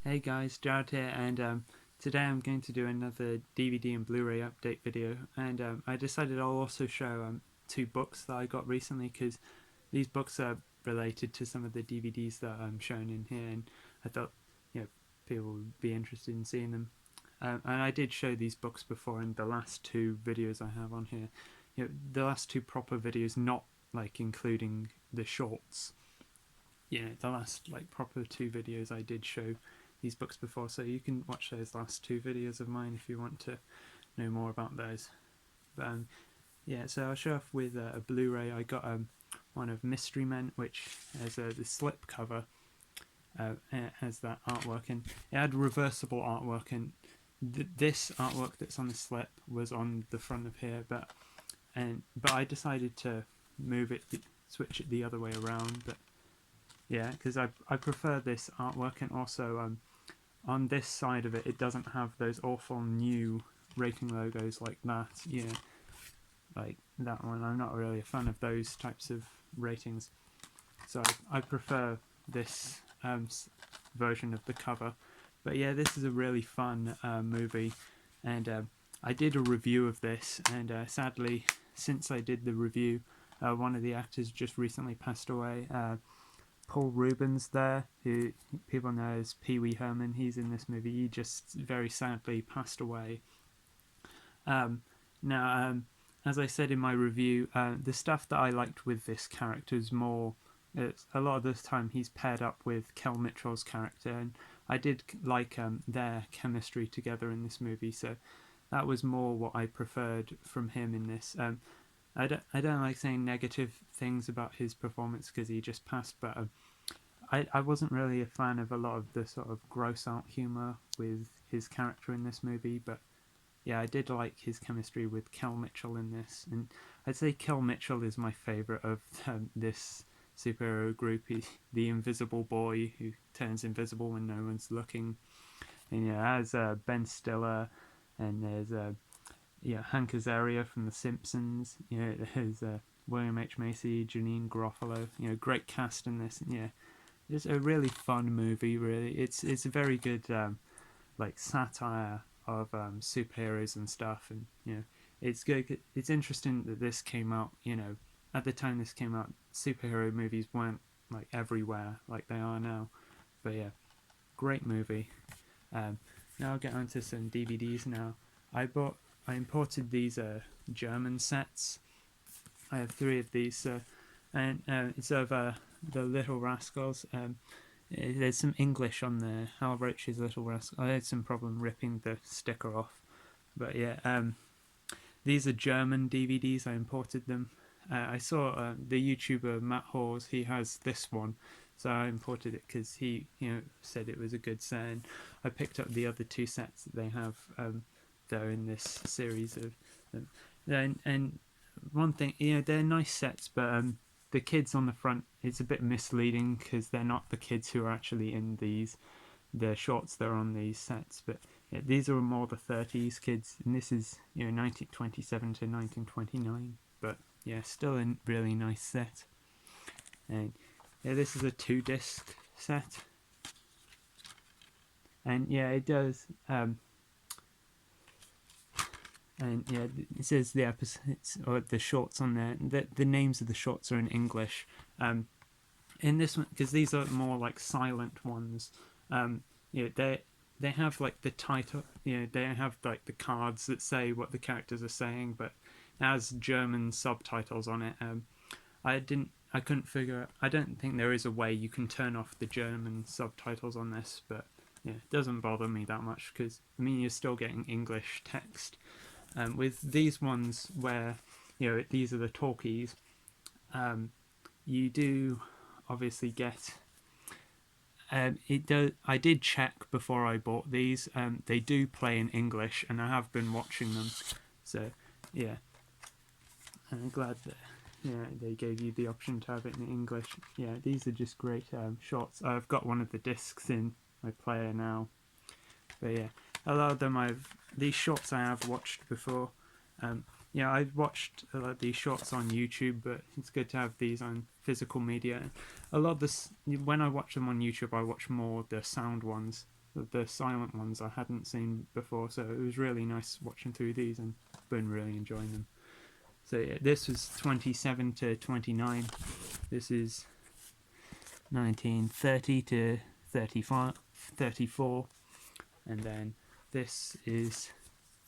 Hey guys, Jared here, and today I'm going to do another DVD and Blu-ray update video. And I decided I'll also show two books that I got recently because these books are related to some of the DVDs that I'm showing in here, and I thought people would be interested in seeing them. And I did show these books before in the last two videos I have on here. The last two proper videos, not like including the shorts. The last like proper two videos I did show these books before, so you can watch those last two videos of mine if you want to know more about those. But so I'll show off with a Blu-ray. I got one of Mystery Men, which has the slip cover, has that artwork, and it had reversible artwork, and this artwork that's on the slip was on the front of here, but I decided to move it, switch it the other way around, but yeah, because I prefer this artwork, and also on this side of it, it doesn't have those awful new rating logos like that. Like that one. I'm not really a fan of those types of ratings, so I prefer this version of the cover. But yeah, this is a really fun movie, and I did a review of this, and sadly, since I did the review, one of the actors just recently passed away. Paul Rubens there, who people know as Pee Wee Herman. He's in this movie. He just very sadly passed away. Now, as I said in my review, the stuff that I liked with this character is more. A lot of the time he's paired up with Kel Mitchell's character, and I did like their chemistry together in this movie. So that was more what I preferred from him in this. I don't like saying negative things about his performance because he just passed, but I wasn't really a fan of a lot of the sort of gross out humour with his character in this movie, but yeah, I did like his chemistry with Kel Mitchell in this, and I'd say Kel Mitchell is my favourite of this superhero group. He's the invisible boy who turns invisible when no one's looking, and as Ben Stiller, and there's Hank Azaria from The Simpsons. There's William H. Macy, Janine Garofalo. Great cast in this. And it's a really fun movie. Really, it's a very good like satire of superheroes and stuff. And it's good. It's interesting that this came out. At the time this came out, superhero movies weren't like everywhere like they are now. But yeah, great movie. Now I'll get onto some DVDs now. I imported these German sets. I have three of these, and it's of the Little Rascals. There's some English on there. Hal Roach's Little Rascals. I had some problem ripping the sticker off, but yeah, these are German DVDs. I imported them. I saw the YouTuber Matt Hawes. He has this one, so I imported it because he, said it was a good set. And I picked up the other two sets that they have. Though in this series of them. And one thing, they're nice sets, but the kids on the front, it's a bit misleading because they're not the kids who are actually in the shorts that are on these sets. But yeah, these are more the 30s kids, and this is 1927 to 1929. But yeah, still a really nice set. And yeah, this is a 2-disc set, and yeah, it does. And yeah, it says the episodes or the shorts on there. The names of the shorts are in English. In this one, because these are more like silent ones. They have like the title. They have like the cards that say what the characters are saying, but it has German subtitles on it. I couldn't figure. I don't think there is a way you can turn off the German subtitles on this, but yeah, it doesn't bother me that much because you're still getting English text. With these ones where these are the talkies, you do obviously get. It does. I did check before I bought these. They do play in English, and I have been watching them. So yeah, I'm glad that they gave you the option to have it in English. Yeah, these are just great shots. I've got one of the discs in my player now, but yeah. A lot of them these shorts I have watched before. I've watched a lot of these shorts on YouTube, but it's good to have these on physical media. A lot of this, when I watch them on YouTube, I watch more the sound ones. the silent ones I hadn't seen before, so it was really nice watching through these and been really enjoying them. So yeah, this was 27 to 29. This is 1930 to 35, 34, and then this is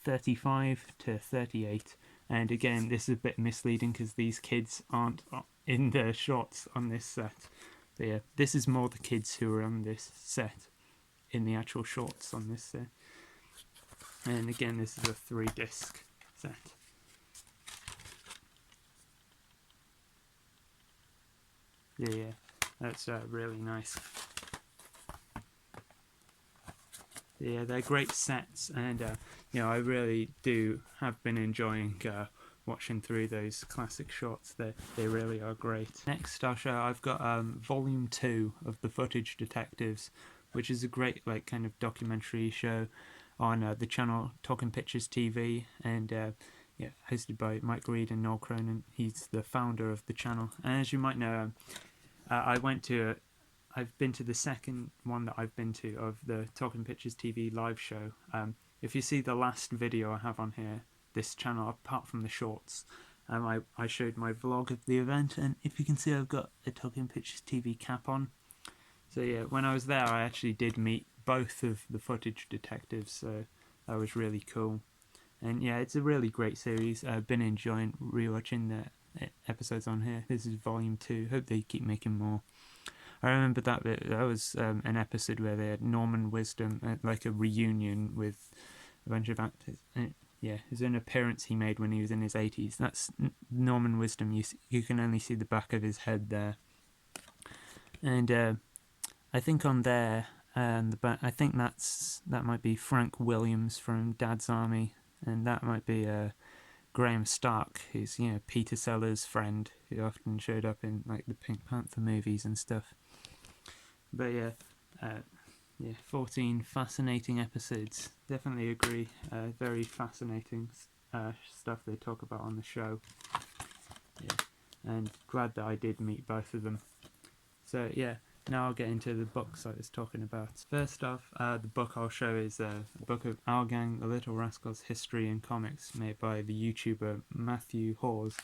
35 to 38. And again, this is a bit misleading because these kids aren't in the shots on this set. But yeah, this is more the kids who are on this set in the actual shorts on this set. And again, this is a 3-disc set. Yeah, that's really nice. Yeah, they're great sets, and I really have been enjoying watching through those classic shots. They really are great. Next, I've got Volume 2 of the Footage Detectives, which is a great kind of documentary show on the channel Talking Pictures TV, and hosted by Mike Reed and Noel Cronin. He's the founder of the channel, and as you might know, I've been to the second one that I've been to of the Talking Pictures TV live show. If you see the last video I have on here, this channel, apart from the shorts, I showed my vlog of the event, and if you can see, I've got a Talking Pictures TV cap on. So yeah, when I was there, I actually did meet both of the Footage Detectives, so that was really cool. And yeah, it's a really great series. I've been enjoying rewatching the episodes on here. This is Volume 2. Hope they keep making more. I remember that was an episode where they had Norman Wisdom, like a reunion with a bunch of actors. Yeah, it was an appearance he made when he was in his 80s. That's Norman Wisdom. You can only see the back of his head there. And I think on there, the back, I think that might be Frank Williams from Dad's Army, and that might be Graham Stark, who's Peter Sellers' friend, who often showed up in like the Pink Panther movies and stuff. But yeah, 14 fascinating episodes. Definitely agree. Very fascinating stuff they talk about on the show. Yeah, and glad that I did meet both of them. So yeah, now I'll get into the books I was talking about. First off, the book I'll show is a book of Our Gang, The Little Rascals History and Comics, made by the YouTuber Matthew Hawes,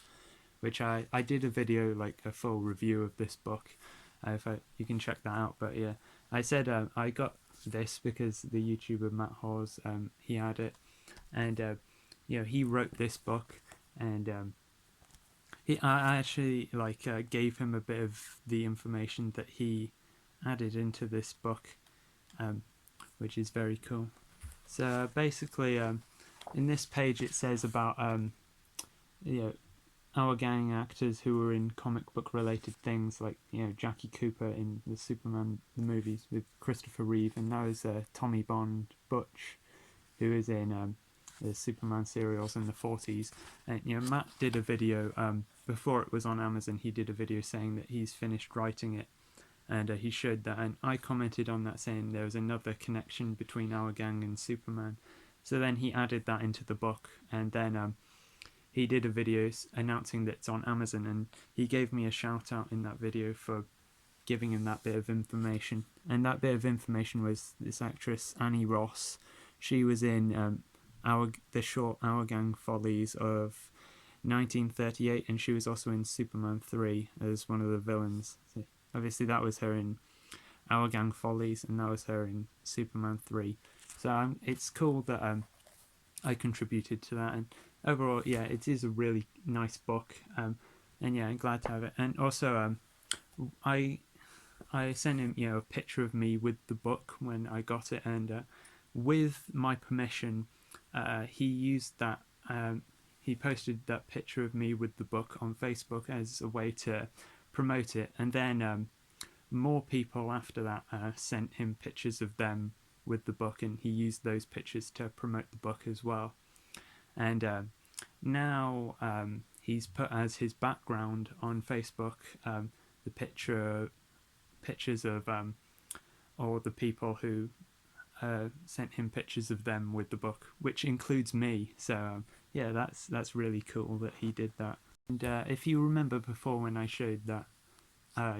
which I did a video, like a full review of this book. You can check that out. But yeah, I said I got this because the YouTuber Matt Hawes, he had it, and he wrote this book, and I actually gave him a bit of the information that he added into this book, which is very cool. So basically, in this page it says about Our Gang actors who were in comic book related things, like Jackie Cooper in the Superman the movies with Christopher Reeve, and now is Tommy Bond Butch, who is in the Superman serials in the 40s. And Matt did a video before it was on Amazon. He did a video saying that he's finished writing it, and he showed that, and I commented on that saying there was another connection between Our Gang and Superman. So then he added that into the book, and then he did a video announcing that it's on Amazon, and he gave me a shout out in that video for giving him that bit of information. And that bit of information was this actress Annie Ross. She was in the short Our Gang Follies of 1938, and she was also in Superman 3 as one of the villains. So obviously that was her in Our Gang Follies, and that was her in Superman 3. So it's cool that I contributed to that, and overall, yeah, it is a really nice book, and yeah, I'm glad to have it. And also, I sent him a picture of me with the book when I got it, and with my permission, he used that. He posted that picture of me with the book on Facebook as a way to promote it, and then more people after that sent him pictures of them with the book, and he used those pictures to promote the book as well. And now he's put as his background on Facebook the pictures of all the people who sent him pictures of them with the book, which includes me. So yeah, that's really cool that he did that. And if you remember before when I showed that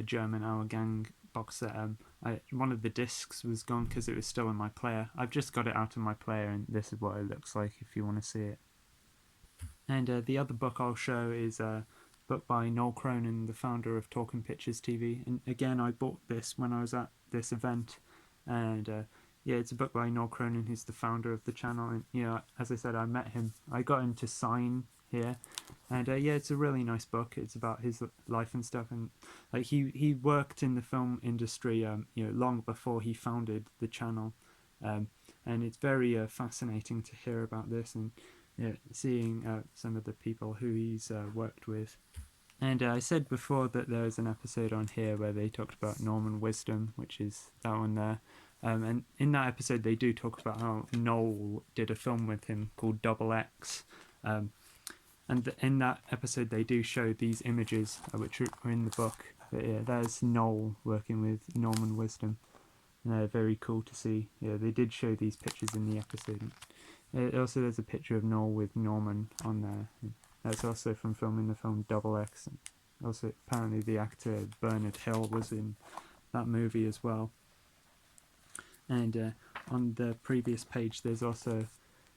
German Our Gang box set. One of the discs was gone because it was still in my player. I've just got it out of my player, and this is what it looks like if you want to see it. And the other book I'll show is a book by Noel Cronin, the founder of Talking Pictures TV. And again, I bought this when I was at this event, and yeah, it's a book by Noel Cronin, who's the founder of the channel. And you know, as I said, I met him. I got him to sign here, and yeah, it's a really nice book. It's about his life and stuff, and like he worked in the film industry, you know, long before he founded the channel, and it's very fascinating to hear about this and yeah, seeing some of the people who he's worked with. And I said before that there was an episode on here where they talked about Norman Wisdom, which is that one there. And in that episode, they do talk about how Noel did a film with him called Double X. And in that episode, they do show these images, which are in the book. But yeah, there's Noel working with Norman Wisdom. And they're very cool to see. Yeah, they did show these pictures in the episode. Also, there's a picture of Noel with Norman on there. That's also from filming the film Double X. Also, apparently the actor Bernard Hill was in that movie as well. And on the previous page, there's also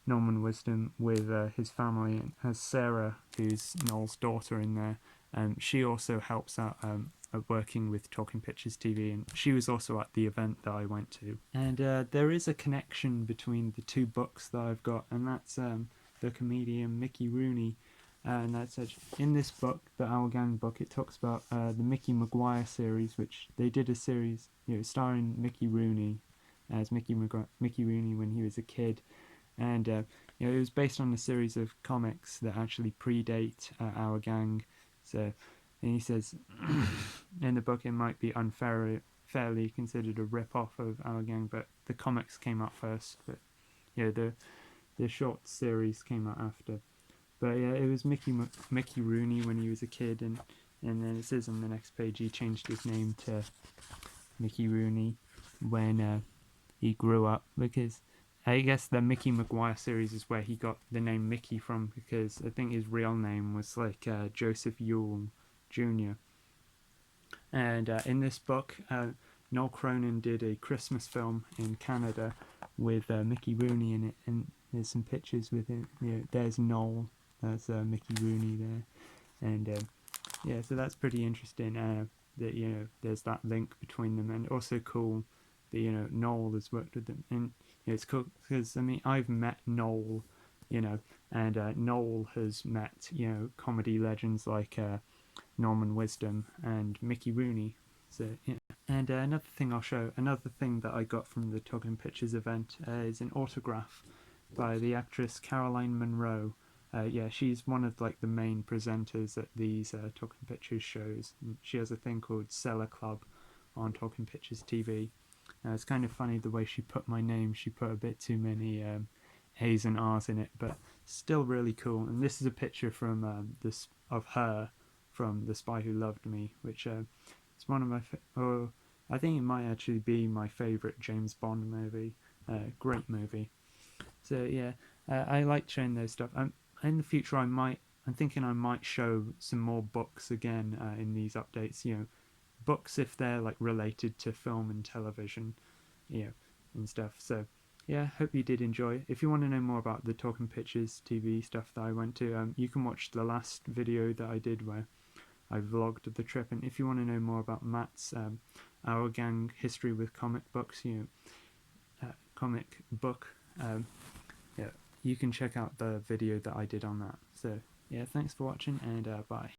Norman Wisdom with his family, and has Sarah, who's Noel's daughter, in there. She also helps out working with Talking Pictures TV, and she was also at the event that I went to. And there is a connection between the two books that I've got, and that's the comedian Mickey Rooney. And that's in this book, the Our Gang book, it talks about the Mickey Maguire series, which they did a series, you know, starring Mickey Rooney as Mickey Rooney when he was a kid. And you know, it was based on a series of comics that actually predate Our Gang. So, and he says in the book it might be fairly considered a rip-off of Our Gang, but the comics came out first. But you know, the short series came out after. But yeah, it was Mickey Rooney when he was a kid, and then it says on the next page he changed his name to Mickey Rooney when he grew up, because I guess the Mickey Maguire series is where he got the name Mickey from, because I think his real name was like Joseph Yule Jr. And in this book, Noel Cronin did a Christmas film in Canada with Mickey Rooney in it, and there's some pictures with him. You know, there's Noel, that's Mickey Rooney there, and yeah, so that's pretty interesting. That you know, there's that link between them, and also cool that you know Noel has worked with them, and you know, it's cool because I mean I've met Noel, you know, and Noel has met you know comedy legends like Norman Wisdom and Mickey Rooney. So yeah. And another thing I'll show, another thing that I got from the Talking Pictures event is an autograph by the actress Caroline Munro. Yeah, she's one of like the main presenters at these Talking Pictures shows. And she has a thing called Cellar Club on Talking Pictures TV. It's kind of funny the way she put my name. She put a bit too many A's and R's in it, but still really cool. And this is a picture from this of her from The Spy Who Loved Me, which is one of my I think it might actually be my favourite James Bond movie. Great movie. So yeah, I like showing those stuff. In the future, I'm thinking I might show some more books again in these updates. You know, books if they're like related to film and television, you know, and stuff. So yeah, hope you did enjoy. If you want to know more about the Talking Pictures TV stuff that I went to, you can watch the last video that I did where I vlogged the trip. And if you want to know more about Matt's Our Gang history with comic books, you know, comic book, yeah, you can check out the video that I did on that. So yeah, thanks for watching, and bye.